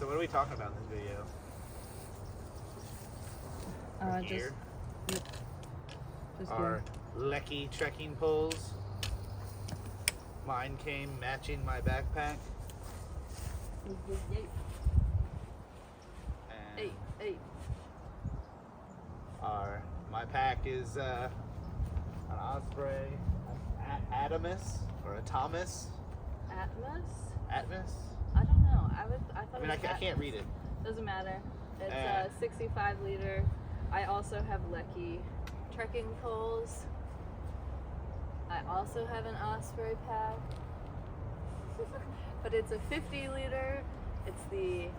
So what are we talking about in this video? Gear? Just Our Lecky trekking poles. Mine came matching my backpack. And my pack is an Osprey, an Adamus or a Thomas. Atmos? I don't know. I mean, I can't read it. Doesn't matter. It's a 65 liter. I also have Lecky trekking poles. I also have an Osprey pack. But it's a 50 liter. It's the,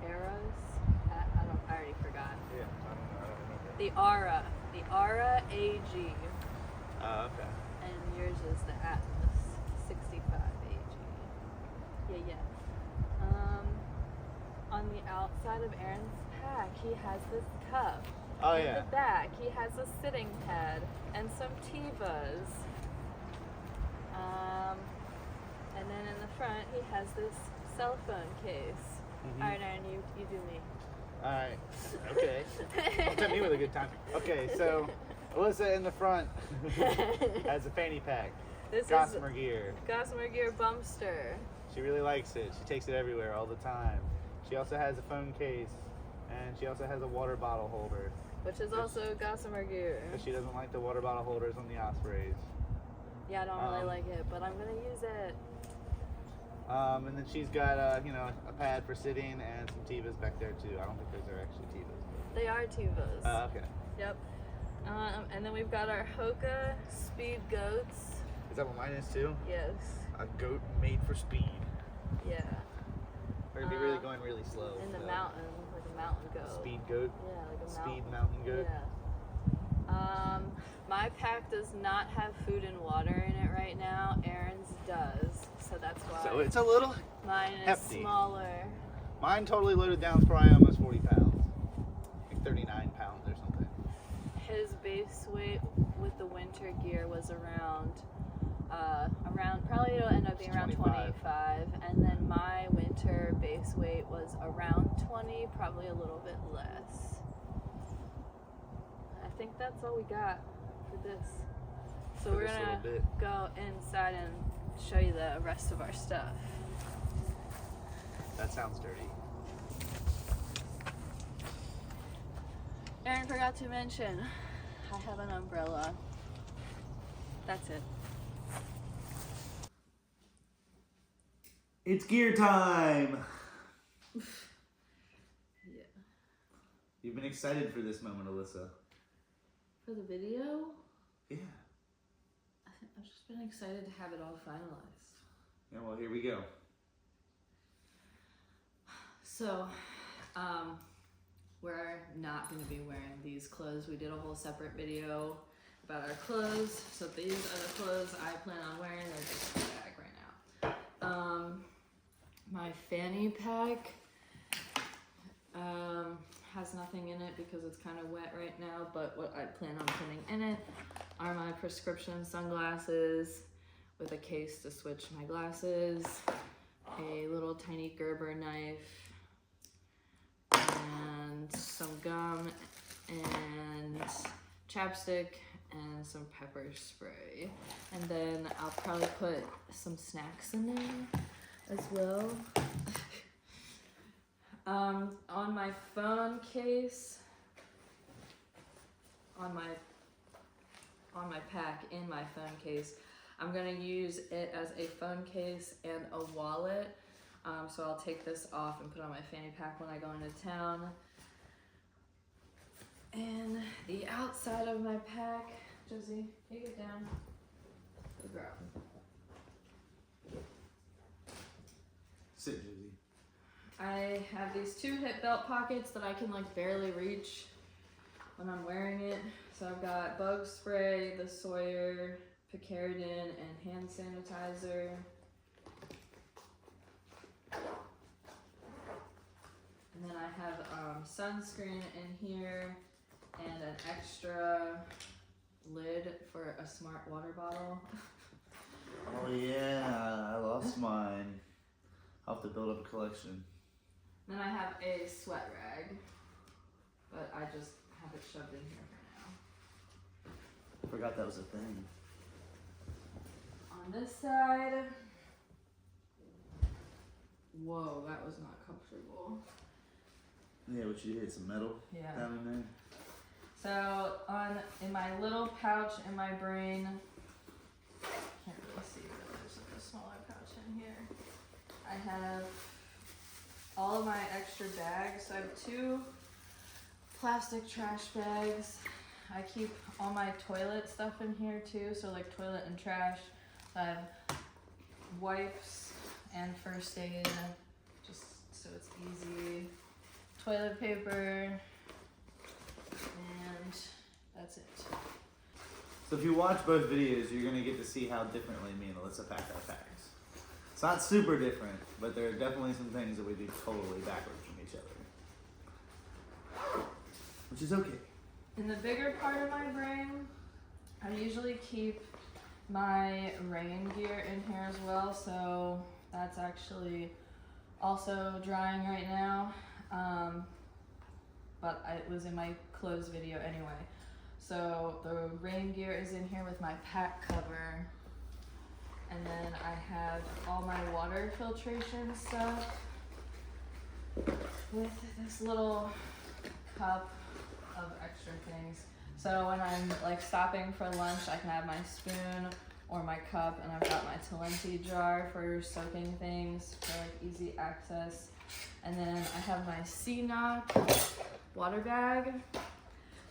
Eros? I already forgot. Yeah, I don't remember. The Aura AG. Okay. And yours is the Atlas 65 AG. Yeah. On the outside of Aaron's pack, he has this cup. Oh, in the back, he has a sitting pad and some Tivas. And then in the front, he has this cell phone case. Mm-hmm. All right, Aaron, you do me. All right. Okay. Don't tell me with a good time. Okay, so Alyssa in the front has a fanny pack. This Gossamer gear. Gossamer gear Bumpster. She really likes it. She takes it everywhere all the time. She also has a phone case, and she also has a water bottle holder. Which is also Gossamer gear. But she doesn't like the water bottle holders on the Ospreys. Yeah, I don't really like it, but I'm gonna use it. And then she's got a pad for sitting and some Tivas back there too. I don't think those are actually Tivas. They are Tivas. Okay. Yep. And then we've got our Hoka Speed Goats. Is that what mine is too? Yes. A goat made for speed. Yeah. We're gonna be really going really slow. In the mountain, like a mountain goat. Speed goat. Yeah, like a speed mountain goat. Yeah. My pack does not have food and water in it right now. Aaron's does, so that's why. So it's a little mine is hefty. Smaller. Mine totally loaded down is probably almost 40 pounds, like 39 pounds or something. His base weight with the winter gear was around probably it'll end up being around 25, and then my winter base weight was around 20, probably a little bit less. I think that's all we got for this. So we're gonna go inside and show you the rest of our stuff. That sounds dirty. Aaron forgot to mention, I have an umbrella. That's it. It's gear time! Yeah. You've been excited for this moment, Alyssa. For the video? Yeah. I've just been excited to have it all finalized. Yeah, well, here we go. So, we're not going to be wearing these clothes. We did a whole separate video about our clothes. So these are the clothes I plan on wearing. They're just in the bag right now. My fanny pack has nothing in it because it's kind of wet right now, but what I plan on putting in it are my prescription sunglasses with a case to switch my glasses, a little tiny Gerber knife, and some gum and chapstick and some pepper spray. And then I'll probably put some snacks in there as well. On my phone case, on my pack, in my phone case, I'm gonna use it as a phone case and a wallet. So I'll take this off and put on my fanny pack when I go into town. And the outside of my pack, Josie, take it down. Good girl. Sit, Josie. I have these 2 hip belt pockets that I can barely reach when I'm wearing it. So I've got bug spray, the Sawyer, Preparedness, and hand sanitizer. And then I have sunscreen in here and an extra lid for a smart water bottle. Oh yeah, I lost mine. I'll have to build up a collection. Then I have a sweat rag, but I just have it shoved in here for now. Forgot that was a thing. On this side, whoa, that was not comfortable. Yeah, what you hit some metal down in there. So in my little pouch in my brain, can't really see, but there's like a smaller pouch in here. I have all of my extra bags. So I have 2 plastic trash bags. I keep all my toilet stuff in here too, so like toilet and trash. I have wipes and first aid, just so it's easy. Toilet paper, and that's it. So if you watch both videos, you're gonna get to see how differently me and Alyssa pack our packs. It's not super different, but there are definitely some things that we do totally backwards from each other. Which is okay. In the bigger part of my brain, I usually keep my rain gear in here as well, so that's actually also drying right now. But it was in my clothes video anyway. So the rain gear is in here with my pack cover. And then I have all my water filtration stuff with this little cup of extra things. So when I'm like stopping for lunch, I can have my spoon or my cup, and I've got my Toiletries jar for soaking things for like easy access. And then I have my C-Knock water bag.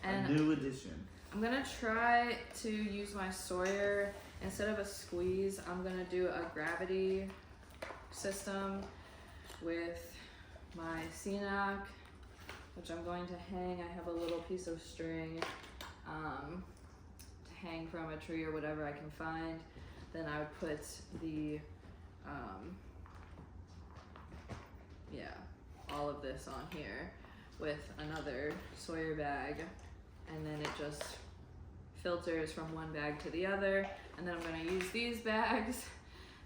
And a new addition. I'm gonna try to use my Sawyer. Instead of a squeeze, I'm gonna do a gravity system with my C-Knock, which I'm going to hang. I have a little piece of string to hang from a tree or whatever I can find. Then I would put the, all of this on here with another Sawyer bag, and then it just filters from one bag to the other. And then I'm gonna use these bags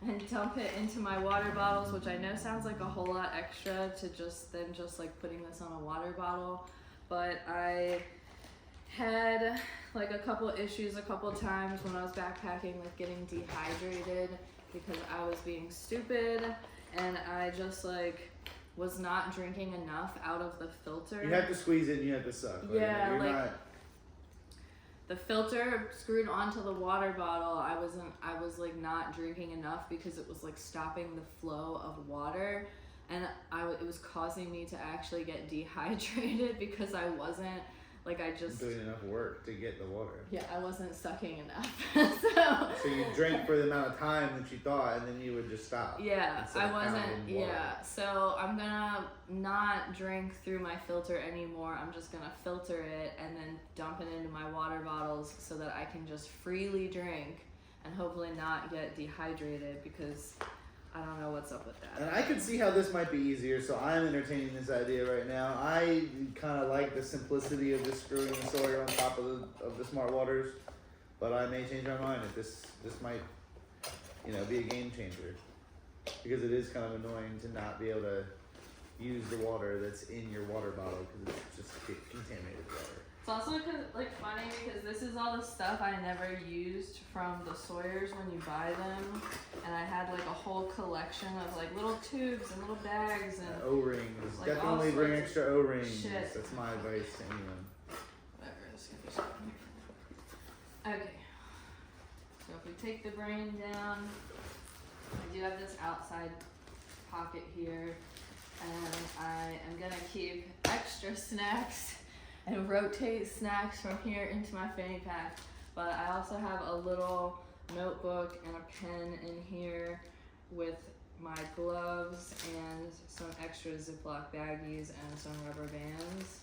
and dump it into my water bottles, which I know sounds like a whole lot extra to just like putting this on a water bottle, but I had like a couple issues a couple times when I was backpacking with getting dehydrated because I was being stupid and I just like was not drinking enough out of the filter. You have to squeeze it and you have to suck. Yeah, like the filter screwed onto the water bottle. I was like not drinking enough because it was like stopping the flow of water, and it was causing me to actually get dehydrated because I wasn't like doing enough work to get the water. Yeah, I wasn't sucking enough. So you drank for the amount of time that you thought, and then you would just stop. Yeah, I wasn't. Yeah, so I'm gonna not drink through my filter anymore. I'm just gonna filter it and then dump it into my water bottles so that I can just freely drink and hopefully not get dehydrated because I don't know what's up with that. And I can see how this might be easier, so I'm entertaining this idea right now. I kind of like the simplicity of just screwing the Sawyer on top of the Smart Waters, but I may change my mind if this might, be a game changer, because it is kind of annoying to not be able to use the water that's in your water bottle because it's just contaminated water. It's also funny because this is all the stuff I never used from the Sawyers when you buy them, and I had like a whole collection of like little tubes and little bags and O-rings. Like Definitely bring extra O-rings. Shit. That's my advice to anyone. Whatever, let's get this on here. Okay, so if we take the brain down, I do have this outside pocket here, and I am gonna keep extra snacks and rotate snacks from here into my fanny pack. But I also have a little notebook and a pen in here with my gloves and some extra Ziploc baggies and some rubber bands.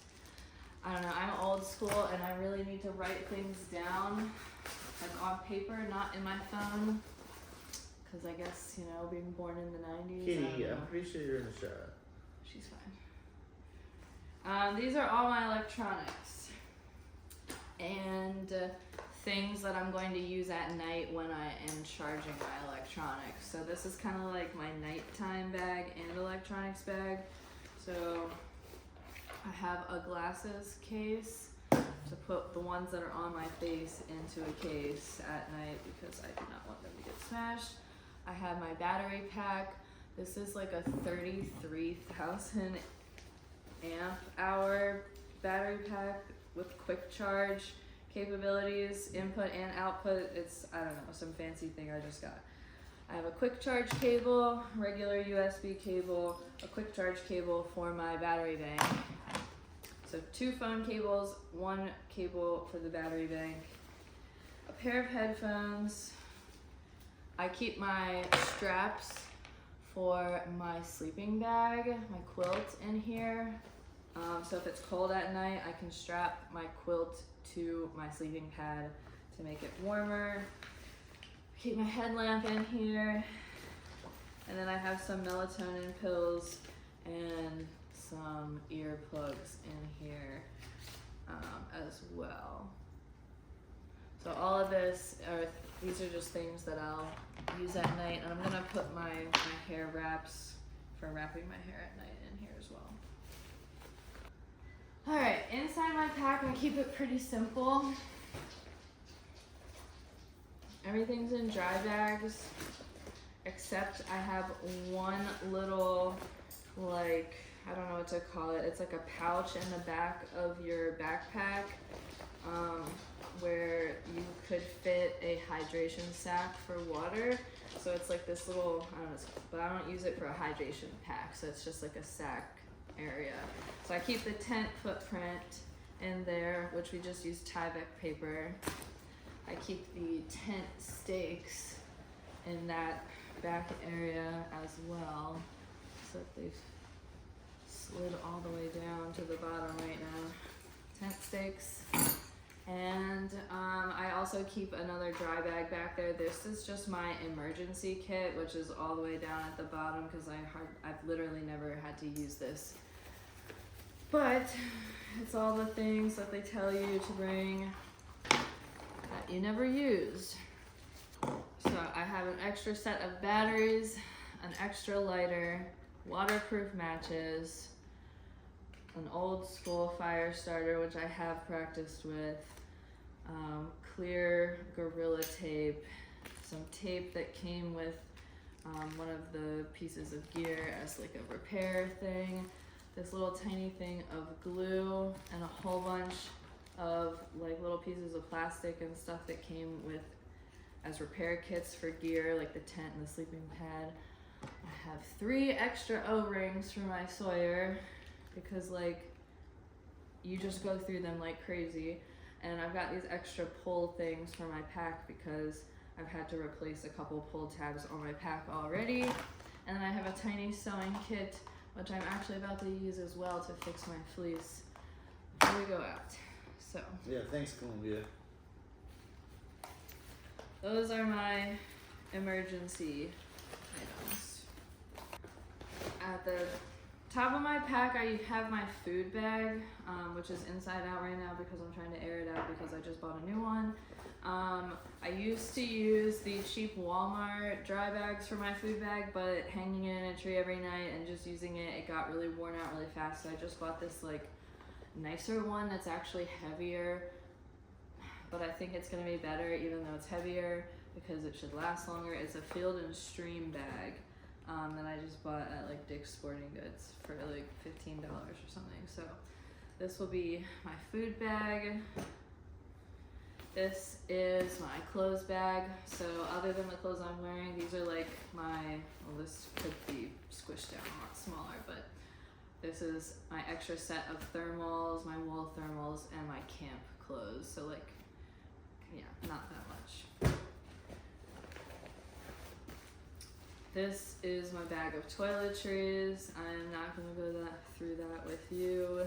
I don't know, I'm old school and I really need to write things down, like on paper, not in my phone. Cause I guess, being born in the 90s. Kitty, I'm pretty sure you're in the shot. She's fine. These are all my electronics and things that I'm going to use at night when I am charging my electronics. So this is kind of like my nighttime bag and electronics bag. So I have a glasses case to put the ones that are on my face into a case at night because I do not want them to get smashed. I have my battery pack. This is like a 33,000 amp hour battery pack with quick charge capabilities, input and output. It's, I don't know, some fancy thing I just got. I have a quick charge cable, regular USB cable, a quick charge cable for my battery bank. So 2 phone cables, 1 cable for the battery bank, a pair of headphones. I keep my straps for my sleeping bag, my quilt in here. So if it's cold at night, I can strap my quilt to my sleeping pad to make it warmer. Keep my headlamp in here. And then I have some melatonin pills and some earplugs in here as well. So all of these are just things that I'll use at night, and I'm gonna put my hair wraps for wrapping my hair at night in here as well. All right, inside my pack, I keep it pretty simple. Everything's in dry bags, except I have one little, like, I don't know what to call it. It's like a pouch in the back of your backpack where you could fit a hydration sack for water. So it's like this little, I don't know, but I don't use it for a hydration pack. So it's just like a sack area. So I keep the tent footprint in there, which we just use Tyvek paper. I keep the tent stakes in that back area as well, so that they've slid all the way down to the bottom right now. Tent stakes. And I also keep another dry bag back there. This is just my emergency kit, which is all the way down at the bottom because I've literally never had to use this. But it's all the things that they tell you to bring that you never use. So I have an extra set of batteries, an extra lighter, waterproof matches, an old school fire starter, which I have practiced with, clear Gorilla tape, some tape that came with one of the pieces of gear as like a repair thing, this little tiny thing of glue, and a whole bunch of like little pieces of plastic and stuff that came with as repair kits for gear, like the tent and the sleeping pad. I have 3 extra O-rings for my Sawyer because like you just go through them like crazy. And I've got these extra pull things for my pack because I've had to replace a couple pull tabs on my pack already. And then I have a tiny sewing kit, which I'm actually about to use as well to fix my fleece before we go out. So Yeah, thanks, Columbia. those are my emergency items. At the top of my pack, I have my food bag, which is inside out right now because I'm trying to air it out because I just bought a new one. I used to use the cheap Walmart dry bags for my food bag, but hanging it in a tree every night and just using it, it got really worn out really fast. So I just bought this like nicer one that's actually heavier, but I think it's gonna be better even though it's heavier because it should last longer. It's a Field and Stream bag that I just bought at like Dick's Sporting Goods for like $15 or something. So this will be my food bag. This is my clothes bag. So other than the clothes I'm wearing, these are like my, well, this could be squished down a lot smaller, but this is my extra set of thermals, my wool thermals, and my camp clothes. So like, yeah, not that much. This is my bag of toiletries. I'm not gonna go through that with you.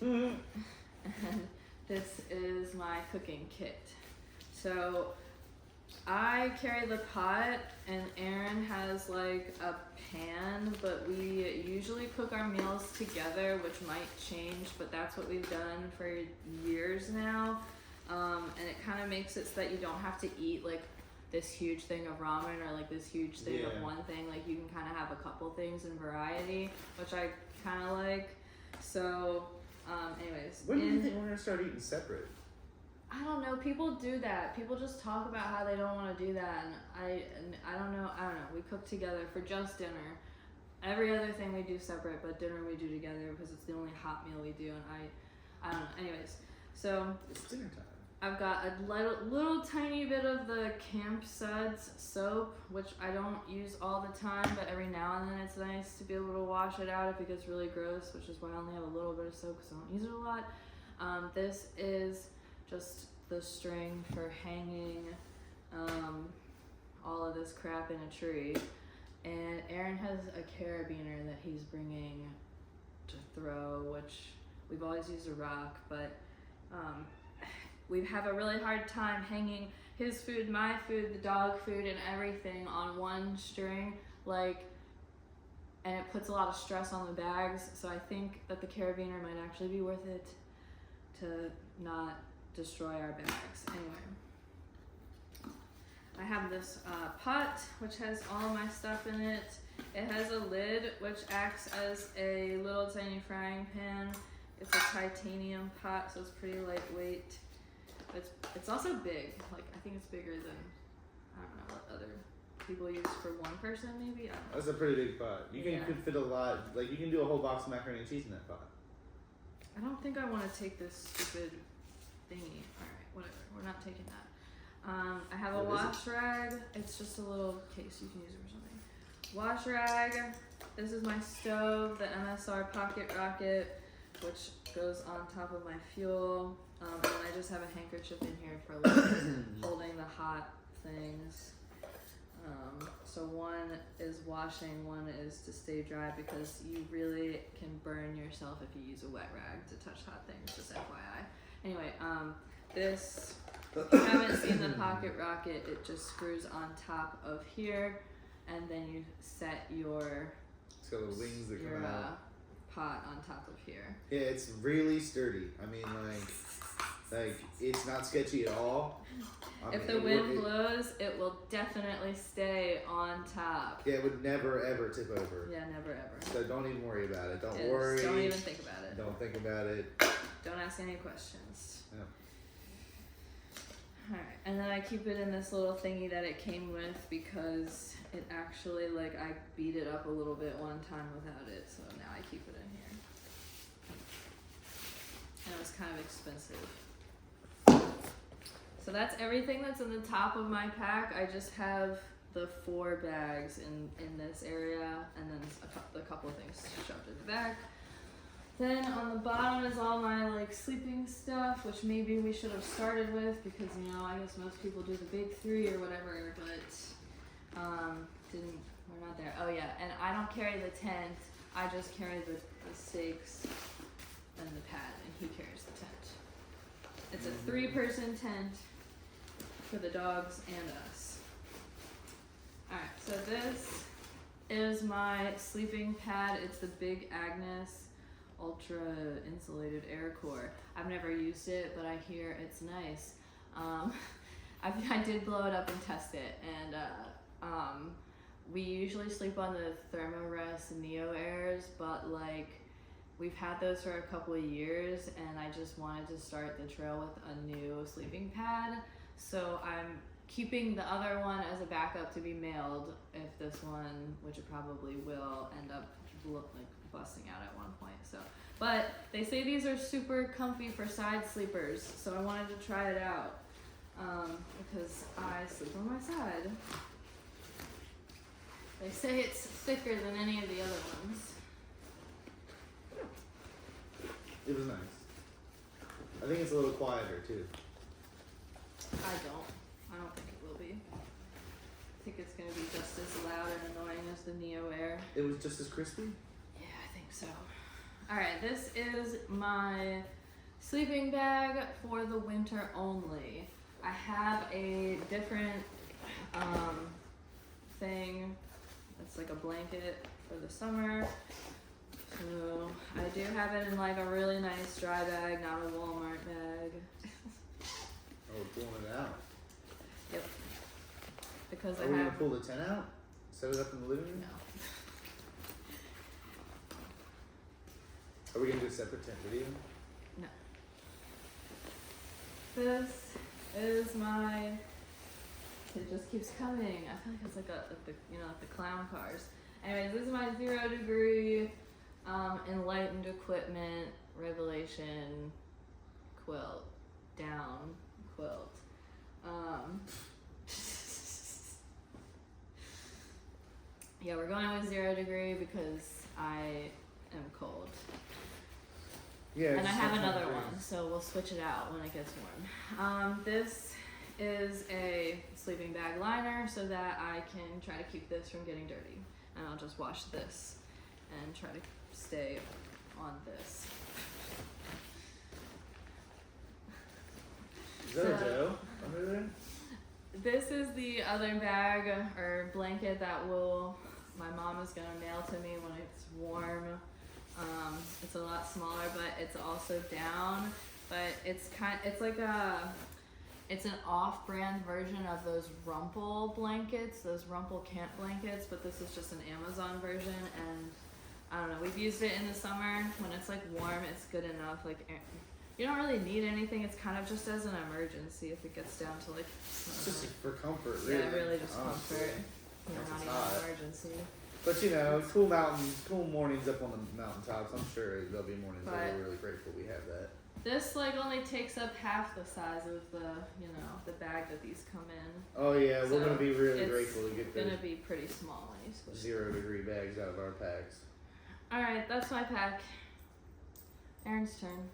And this is my cooking kit. So I carry the pot and Aaron has like a pan, but we usually cook our meals together, which might change, but that's what we've done for years now. And it kind of makes it so that you don't have to eat like this huge thing of ramen or like this huge thing of Yeah. one thing. Like you can kind of have a couple things in variety, which I kind of like. So, anyways, When do you think we're gonna start eating separate? I don't know. People do that. People just talk about how they don't want to do that, and I don't know. I don't know. We cook together for just dinner. Every other thing we do separate, but dinner we do together because it's the only hot meal we do, and I don't know. Anyways, so It's dinner time. I've got a little tiny bit of the Camp Suds soap, which I don't use all the time, but every now and then it's nice to be able to wash it out if it gets really gross, which is why I only have a little bit of soap because I don't use it a lot. This is just the string for hanging all of this crap in a tree. And Aaron has a carabiner that he's bringing to throw, which we've always used a rock, but we have a really hard time hanging his food, my food, the dog food, and everything on one string, and it puts a lot of stress on the bags. So I think that the carabiner might actually be worth it to not destroy our bags. Anyway, I have this pot which has all my stuff in it. It has a lid which acts as a little tiny frying pan. It's a titanium pot, so it's pretty lightweight. It's also big. Like, I think it's bigger than, I don't know what other people use for one person, maybe. I don't know. That's a pretty big pot. You Yeah. could fit a lot. Like, you can do a whole box of macaroni and cheese in that pot. I don't think I want to take this stupid thingy. Alright, whatever. We're not taking that. I have a What is wash rag. It's just a little case you can use it for something. Wash rag. This is my stove, the MSR Pocket Rocket, which goes on top of my fuel. And then I just have a handkerchief in here for holding the hot things. So one is washing, one is to stay dry, because you really can burn yourself if you use a wet rag to touch hot things, just FYI. Anyway, this, if you haven't seen the Pocket Rocket, it just screws on top of here, and then you set your It's got little wings that come out. pot on top of here. Yeah, it's really sturdy. I mean, like it's not sketchy at all. If the wind blows, it will definitely stay on top. Yeah, it would never ever tip over. Yeah, never ever. So don't even worry about it. Don't Yes, worry. Don't even think about it. Don't think about it. Don't ask any questions. Yeah. Alright, and then I keep it in this little thingy that it came with because it actually, I beat it up a little bit one time without it, so now I keep it in here. And it was kind of expensive. So that's everything that's in the top of my pack. I just have the 4 bags in this area, and then a couple of things shoved in the back. Then on the bottom is all my sleeping stuff, which maybe we should have started with because I guess most people do the big 3 or whatever, but we're not there. Oh yeah, and I don't carry the tent. I just carry the stakes and the pad, and he carries the tent. It's a 3-person tent for the dogs and us. Alright, so this is my sleeping pad. It's the Big Agnes Ultra Insulated Air Core. I've never used it, but I hear it's nice. I did blow it up and test it, and we usually sleep on the Thermarest Neo Airs, but we've had those for a couple of years, and I just wanted to start the trail with a new sleeping pad. So I'm keeping the other one as a backup to be mailed if this one, which it probably will, end up busting out at one point. So, but they say these are super comfy for side sleepers, so I wanted to try it out because I sleep on my side. They say it's thicker than any of the other ones. It was nice. I think it's a little quieter too. I don't think it will be. I think it's gonna be just as loud and annoying as the Neo Air. It was just as crispy? Yeah, I think so. Alright, this is my sleeping bag for the winter only. I have a different thing that's like a blanket for the summer. So I do have it in a really nice dry bag, not a Walmart bag. Oh, pulling it out. Yep. because Are I we gonna have pull the tent out? Set it up in the living room? no. Are we gonna do a separate tent video? This is my. It just keeps coming. I feel like it's like the clown cars. Anyways, this is my 0 degree enlightened equipment revelation quilt, down quilt. Yeah, we're going with 0 degree because I am cold. Yeah. And I just have like another something one, so we'll switch it out when it gets warm. This is a sleeping bag liner so that I can try to keep this from getting dirty. And I'll just wash this and try to stay on this. Is that a dough under there? This is the other bag or blanket that my mom is gonna mail to me when it's warm. It's a lot smaller, but it's also down. But it's it's an off-brand version of those Rumple blankets, those Rumple camp blankets. But this is just an Amazon version, and I don't know. We've used it in the summer when it's like warm. It's good enough. Like you don't really need anything. It's kind of just as an emergency if it gets down to like. It's just for comfort, really. Yeah, really just honestly. comfort. You know, Once not it's even hot. an emergency. But cool mornings up on the mountaintops. I'm sure there'll be mornings that we're really grateful we have that. This like only takes up half the size of the bag that these come in. Oh yeah, So we're gonna be really it's grateful to get Gonna those be pretty small when you switch. 0 degree bags out of our packs. All right, that's my pack. Aaron's turn.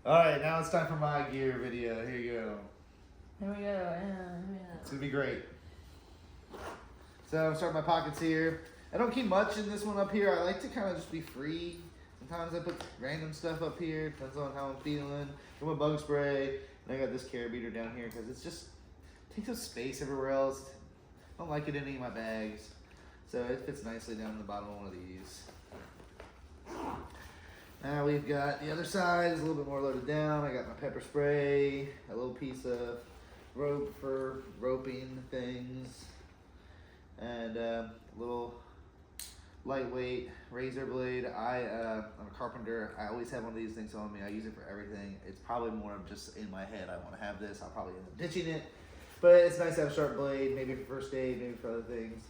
All right, now it's time for my gear video. Here you go. Here we go. Yeah. It's gonna be great. So I'm starting my pockets here. I don't keep much in this one up here. I like to kind of just be free. Sometimes I put random stuff up here. Depends on how I'm feeling. Got my bug spray, and I got this carabiner down here because it's just takes up space everywhere else. I don't like it in any of my bags, so it fits nicely down in the bottom of one of these. Now we've got the other side is a little bit more loaded down. I got my pepper spray, a little piece of rope for roping things, and a little lightweight razor blade. I'm a carpenter. I always have one of these things on me. I use it for everything. It's probably more of just in my head. I want to have this. I'll probably end up ditching it, but it's nice to have a sharp blade. Maybe for first aid, maybe for other things.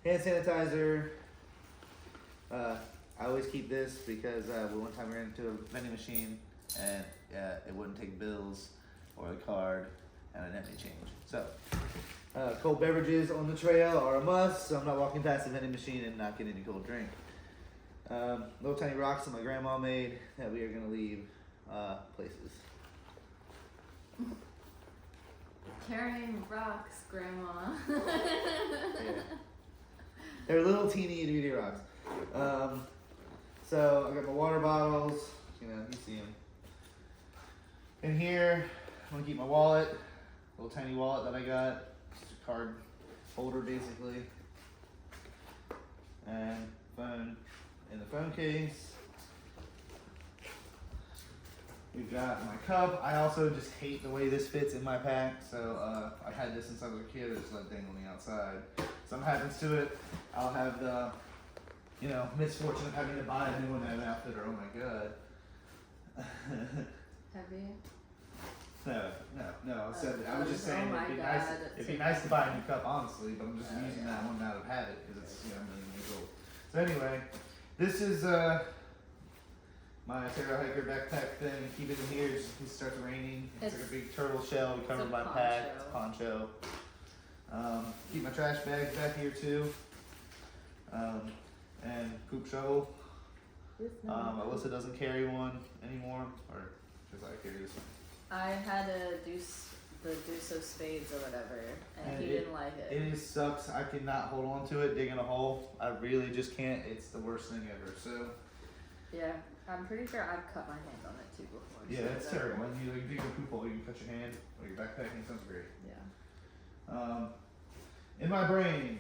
Hand sanitizer. I always keep this because one time we ran into a vending machine and it wouldn't take bills or a card, and I didn't have any change. So. Cold beverages on the trail are a must, so I'm not walking past the vending machine and not getting any cold drink. Little tiny rocks that my grandma made that we are going to leave places. Carrying rocks, Grandma. Yeah. They're little teeny itty bitty rocks. So I got my water bottles, you see them. In here, I'm going to keep my wallet, little tiny wallet that I got. Card holder basically, and phone in the phone case. We've got my cup. I also just hate the way this fits in my pack, so I had this since I was a kid. I just let it dangle on the outside. Something happens to it, I'll have the misfortune of having to buy a new one after. Oh my god. Heavy. No. I was just saying it'd be nice to buy a new cup, honestly, but I'm just using that one out of habit because it's a million years old. So anyway, this is my Terra Hiker backpack thing. Keep it in here just in case it starts raining. It's like a big turtle shell. We covered my pack. It's a poncho. Keep my trash bags back here too. And poop shovel. Alyssa doesn't carry one anymore, or because I carry this one. I had a the Deuce of Spades or whatever, and he didn't like it. It just sucks. I cannot hold on to it, digging a hole. I really just can't. It's the worst thing ever. So. Yeah, I'm pretty sure I've cut my hand on it too before. Yeah, it's terrible. When you dig a poop hole, you can cut your hand or your backpack. It sounds great. Yeah. In my brain.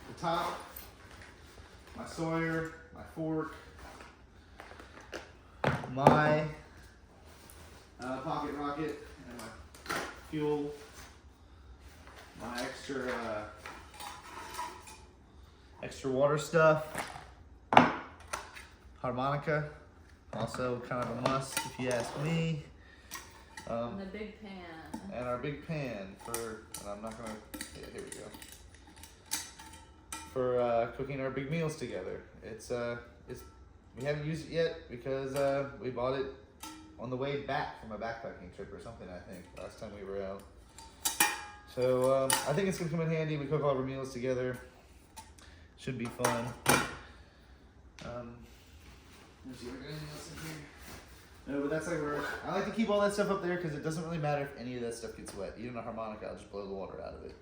The top, my Sawyer, my fork, my pocket rocket, fuel, my extra water stuff, harmonica, also kind of a must if you ask me. And the big pan. And our big pan and I'm not gonna, yeah, here we go. For cooking our big meals together. It's we haven't used it yet because we bought it on the way back from a backpacking trip or something, I think, last time we were out. So I think it's gonna come in handy. We cook all our meals together. Should be fun. Let's see if I got anything else in here. No, but that's like I like to keep all that stuff up there because it doesn't really matter if any of that stuff gets wet. Even a harmonica, I'll just blow the water out of it.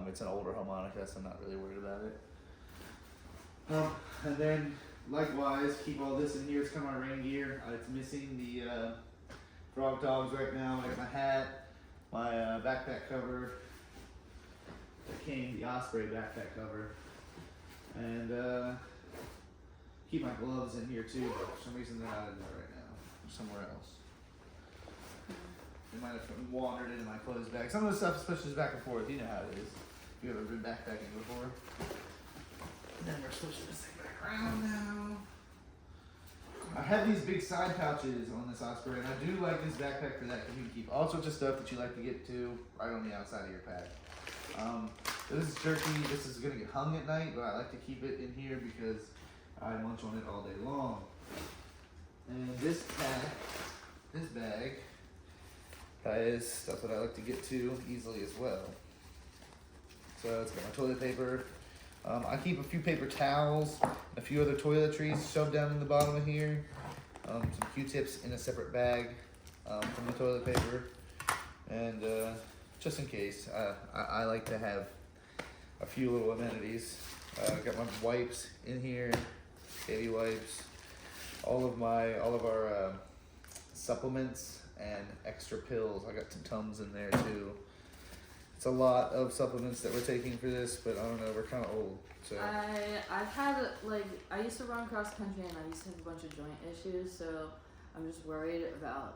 It's an older harmonica, so I'm not really worried about it. And then, likewise, keep all this in here. It's kind of my rain gear. It's missing the frog dogs right now. I got my hat, my backpack cover. The Osprey backpack cover. And keep my gloves in here too, but for some reason they're not in there right now. They're somewhere else. They might have wandered into my clothes bag. Some of the stuff pushes back and forth. You know how it is. If you've ever been backpacking before. And then we're switching this thing back around now. I have these big side pouches on this Osprey, and I do like this backpack for that because you can keep all sorts of stuff that you like to get to right on the outside of your pack. This is jerky. This is gonna get hung at night, but I like to keep it in here because I munch on it all day long. And this bag, is stuff that I like to get to easily as well. So it's got my toilet paper. I keep a few paper towels, a few other toiletries shoved down in the bottom of here. Some Q-tips in a separate bag from the toilet paper. And just in case, I like to have a few little amenities. Got my wipes in here, baby wipes, all of our supplements and extra pills. I got some Tums in there too. It's a lot of supplements that we're taking for this, but I don't know, we're kind of old, so. I've had, I used to run cross country and I used to have a bunch of joint issues, so I'm just worried about,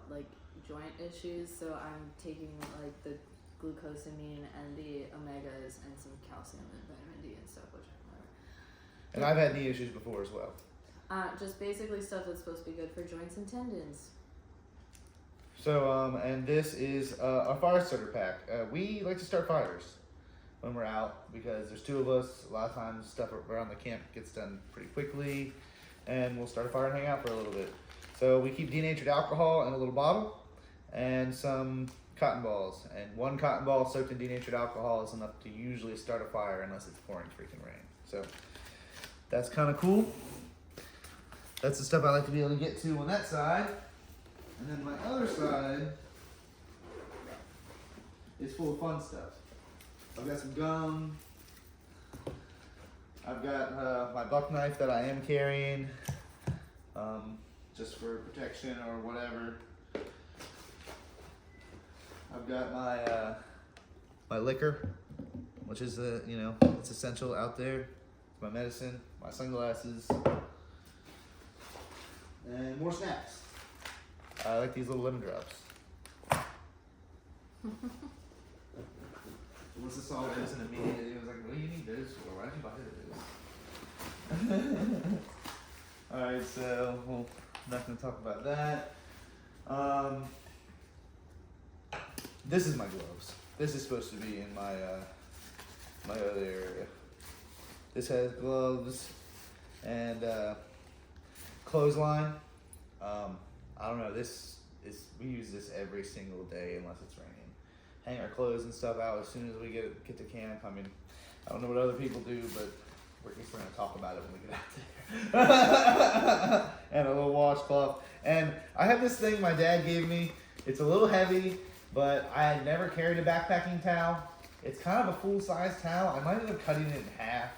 joint issues, so I'm taking, the glucosamine and the omegas and some calcium and vitamin D and stuff, which I remember. And I've had knee issues before as well. Just basically stuff that's supposed to be good for joints and tendons. So, and this is our fire starter pack. We like to start fires when we're out because there's two of us. A lot of times stuff around the camp gets done pretty quickly and we'll start a fire and hang out for a little bit. So we keep denatured alcohol in a little bottle and some cotton balls. And one cotton ball soaked in denatured alcohol is enough to usually start a fire unless it's pouring freaking rain. So that's kind of cool. That's the stuff I like to be able to get to on that side. And then my other side is full of fun stuff. I've got some gum. I've got my buck knife that I am carrying, just for protection or whatever. I've got my my liquor, which is it's essential out there. It's my medicine, my sunglasses, and more snacks. I like these little lemon drops. Melissa saw those and immediately was like, what do you need those for? Why did you buy those? Alright, so I'm not going to talk about that. This is my gloves. This is supposed to be in my my other area. This has gloves and clothesline. I don't know, we use this every single day unless it's raining. Hang our clothes and stuff out as soon as we get to camp. I mean, I don't know what other people do, but we're just going to talk about it when we get out there. And a little washcloth. And I have this thing my dad gave me. It's a little heavy, but I had never carried a backpacking towel. It's kind of a full-size towel. I might end up cutting it in half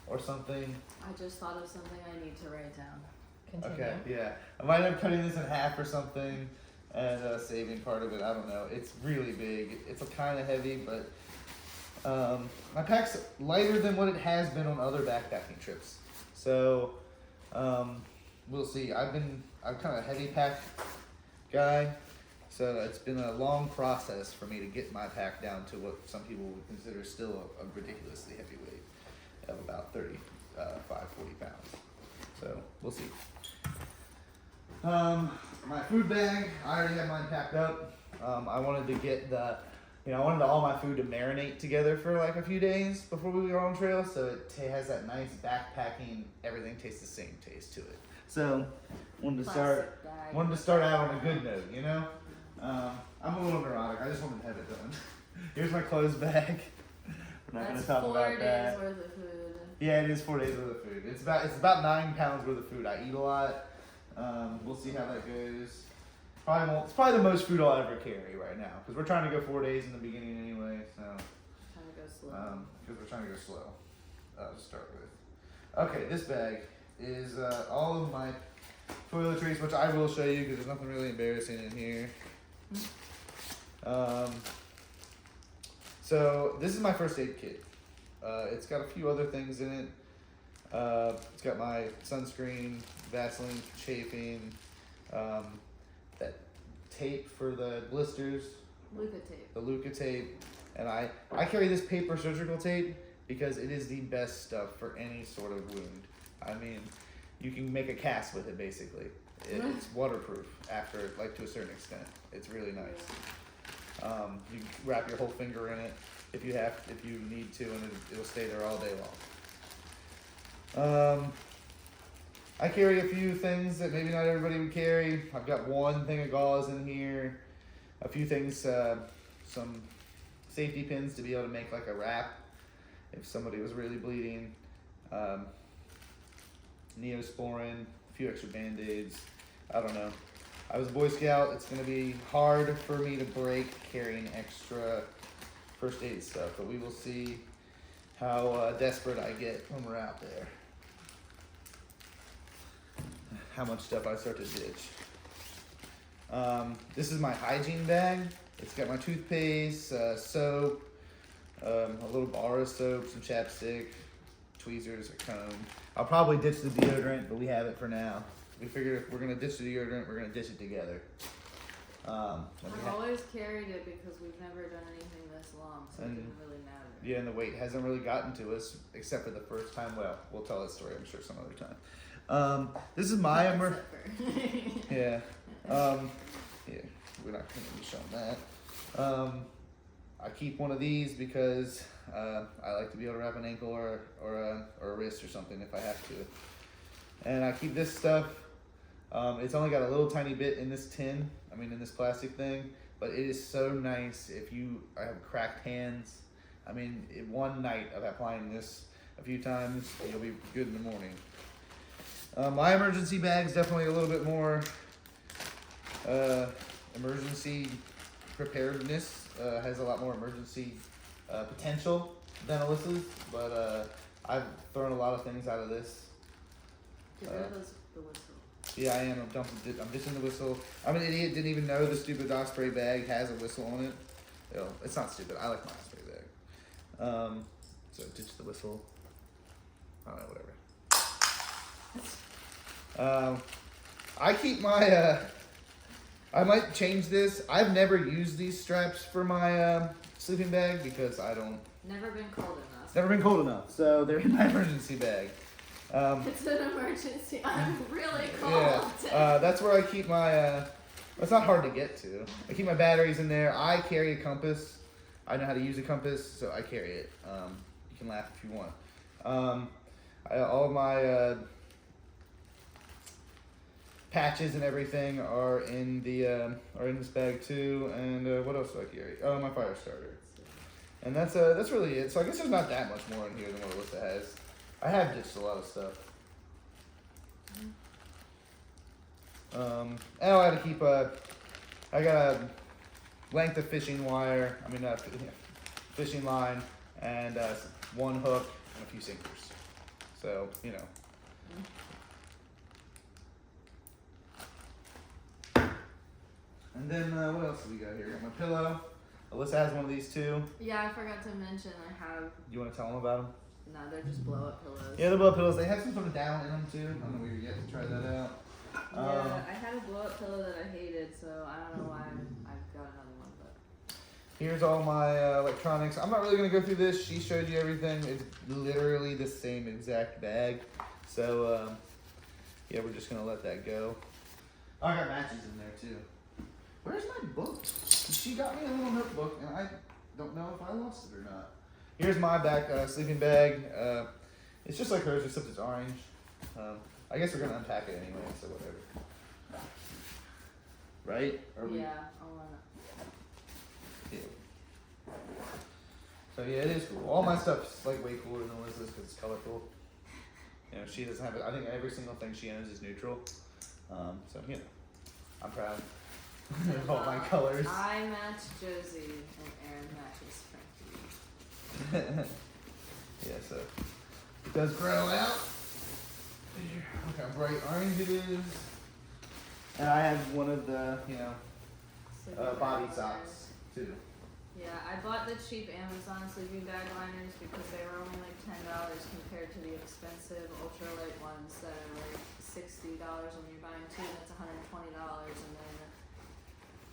or something. I just thought of something I need to write down. Continue. Okay, yeah. I might end up cutting this in half or something and saving part of it. I don't know. It's really big. It's kind of heavy, but my pack's lighter than what it has been on other backpacking trips. So we'll see. I'm kind of a heavy pack guy, So it's been a long process for me to get my pack down to what some people would consider still a ridiculously heavy weight of about 40 pounds. So we'll see. My food bag, I already have mine packed up. I wanted to get I wanted all my food to marinate together for like a few days before we go on trail, so it has that nice backpacking, everything tastes the same taste to it. So wanted to start out on a good note, you know. I'm a little neurotic. I just wanted to have it done. Here's my clothes bag. We're not going to talk about that. 4 days worth of food. Yeah, it is 4 days worth of food. It's about 9 pounds worth of food. I eat a lot. We'll see how that goes. It's probably the most food I'll ever carry right now because we're trying to go 4 days in the beginning anyway. So Trying to go slow. because we're trying to go slow to start with. Okay, this bag is all of my toiletries, which I will show you because there's nothing really embarrassing in here. So this is my first aid kit. It's got a few other things in it. It's got my sunscreen, Vaseline chafing, that tape for the blisters, the Luca tape, and I carry this paper surgical tape because it is the best stuff for any sort of wound. I mean, you can make a cast with it basically. It's waterproof after, like, to a certain extent. It's really nice. You can wrap your whole finger in it if you need to, and it'll stay there all day long. I carry a few things that maybe not everybody would carry. I've got one thing of gauze in here, a few things, some safety pins to be able to make like a wrap if somebody was really bleeding, Neosporin, a few extra Band-Aids. I don't know. I was a Boy Scout. It's going to be hard for me to break carrying extra first aid stuff, but we will see how desperate I get when we're out there. How much stuff I start to ditch. This is my hygiene bag. It's got my toothpaste, soap, a little bar of soap, some chapstick, tweezers, a comb. I'll probably ditch the deodorant, but we have it for now. We figured if we're gonna ditch the deodorant, we're gonna ditch it together. I've always carried it because we've never done anything this long, so it didn't really matter. Yeah, and the weight hasn't really gotten to us except for the first time. Well, we'll tell that story, I'm sure, some other time. This is my yeah. Yeah, we're not gonna be showing that. I keep one of these because I like to be able to wrap an ankle or a wrist or something if I have to. And I keep this stuff. It's only got a little tiny bit in this tin. In this plastic thing, but it is so nice if I have cracked hands. In one night of applying this a few times, you'll be good in the morning. My emergency bag's definitely a little bit more emergency preparedness. Has a lot more emergency potential than Alyssa's, but I've thrown a lot of things out of this. Get rid of the whistle. Yeah, I am. I'm ditching the whistle. I'm an idiot. Didn't even know the stupid Osprey bag has a whistle on it. It's not stupid. I like my Osprey bag. So ditch the whistle. I don't know, whatever. I keep my. I might change this. I've never used these straps for my sleeping bag because I don't. Never been cold enough. Never been cold enough, so they're in my emergency bag. It's an emergency. I'm really cold. Yeah, that's where I keep my. It's not hard to get to. I keep my batteries in there. I carry a compass. I know how to use a compass, so I carry it. You can laugh if you want. All of my patches and everything are in this bag too. And what else do I carry? Oh, my fire starter. And that's really it. So I guess there's not that much more in here than what Alyssa has. I have ditched a lot of stuff. And I had to keep I got a length of fishing wire, fishing line, and one hook and a few sinkers. So, And then, what else do we got here? Got my pillow. Alyssa has one of these too. Yeah, I forgot to mention I have. You want to tell them about them? No, they're just blow up pillows. Yeah, the blow up pillows. They have some sort of down in them too. I don't know where you get to try that out. Yeah, I had a blow up pillow that I hated, so I don't know why I got another one, but Here's all my electronics. I'm not really gonna go through this. She showed you everything. It's literally the same exact bag. So yeah, we're just gonna let that go. Oh, I got matches in there too. Where's my book? She got me a little notebook, and I don't know if I lost it or not. Here's my back sleeping bag. It's just like hers, except it's orange. I guess we're gonna unpack it anyway, so whatever. Right? Are we? yeah, I wanna. Yeah. So yeah, it is cool. All my stuff's like way cooler than Elizabeth's because it's colorful. You know, she doesn't have it. I think every single thing she owns is neutral. So you know, I'm proud of all my colors. I match Josie and Aaron matches Frankie. Yeah, so it does grow out. Look how bright orange it is. And I have one of the, you know, body socks too. Yeah, I bought the cheap Amazon sleeping bag liners because they were only like $10 compared to the expensive ultralight ones that are like $60 when you're buying two. That's $120, and then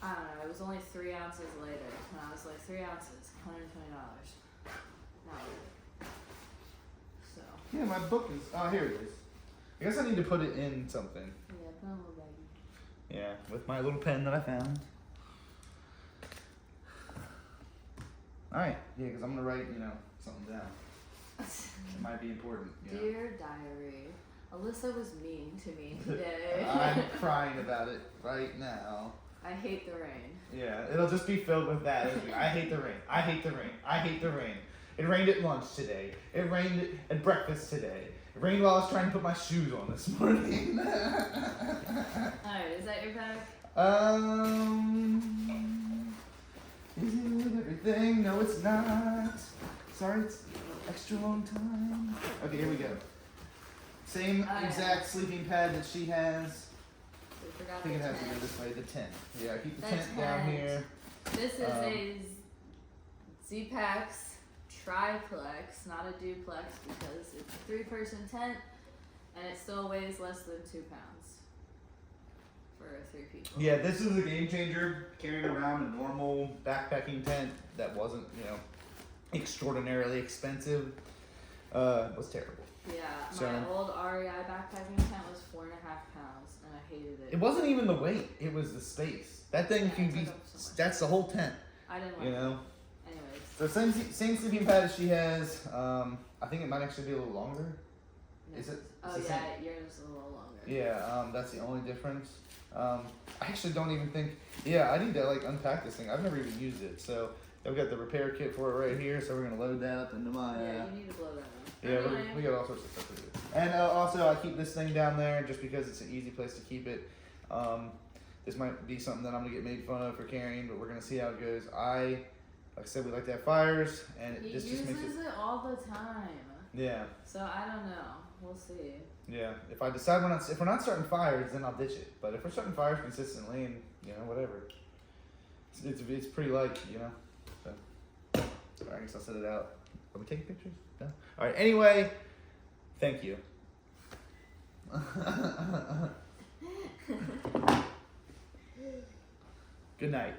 I don't know. It was only 3 ounces later, and I was like, 3 ounces, $120. Not worth it. So Yeah, my book is. Oh, here it is. I guess I need to put it in something. yeah, put a little baggie. Yeah, with my little pen that I found. Alright, yeah, because I'm going to write, you know, something down. It might be important, you know. Dear diary, Alyssa was mean to me today. I'm crying about it right now. I hate the rain. Yeah, it'll just be filled with that. It'll be, I hate the rain. I hate the rain. I hate the rain. It rained at lunch today. It rained at breakfast today. It rained while I was trying to put my shoes on this morning. Alright, is that your bag? Is it everything? No, it's not. Sorry, it's an extra long time. Okay, here we go. Same exact sleeping pad that she has. We I forgot think the it has to tent. go this way. The tent. Yeah, keep the The tent down tent. here. This is a Z-Pax triplex, not a duplex, because it's a 3-person tent and it still weighs less than 2 pounds for 3 people. Yeah, this is a game changer. Carrying around a normal backpacking tent that wasn't, you know, extraordinarily expensive was terrible. Yeah, So- my old REI backpacking tent was 4.5 pounds and I hated it. It wasn't even the weight; it was the space. That thing Yeah, can it be. took up so much. That's the whole tent. I didn't like You know. it. Anyways. So same sleeping pad as she has. I think it might actually be a little longer. No. Is it? Oh it's the yeah, same. yours is a little longer. Yeah. That's the only difference. I actually don't even think. Yeah, I need to like unpack this thing. I've never even used it. So I've got the repair kit for it right here. So we're gonna load that up into my. Yeah, you need to blow that one. Yeah, we got all sorts of stuff to do. And also, I keep this thing down there just because it's an easy place to keep it. This might be something that I'm gonna get made fun of for carrying, but we're gonna see how it goes. Like I said, we like to have fires, and He this uses just makes it. it all the time. Yeah, So I don't know. We'll see. yeah. If I decide if we're not starting fires, then I'll ditch it. But if we're starting fires consistently, and you know whatever, it's pretty light, you know. So I guess I'll set it out. Are we taking pictures? No. All right. Anyway, thank you. Good night.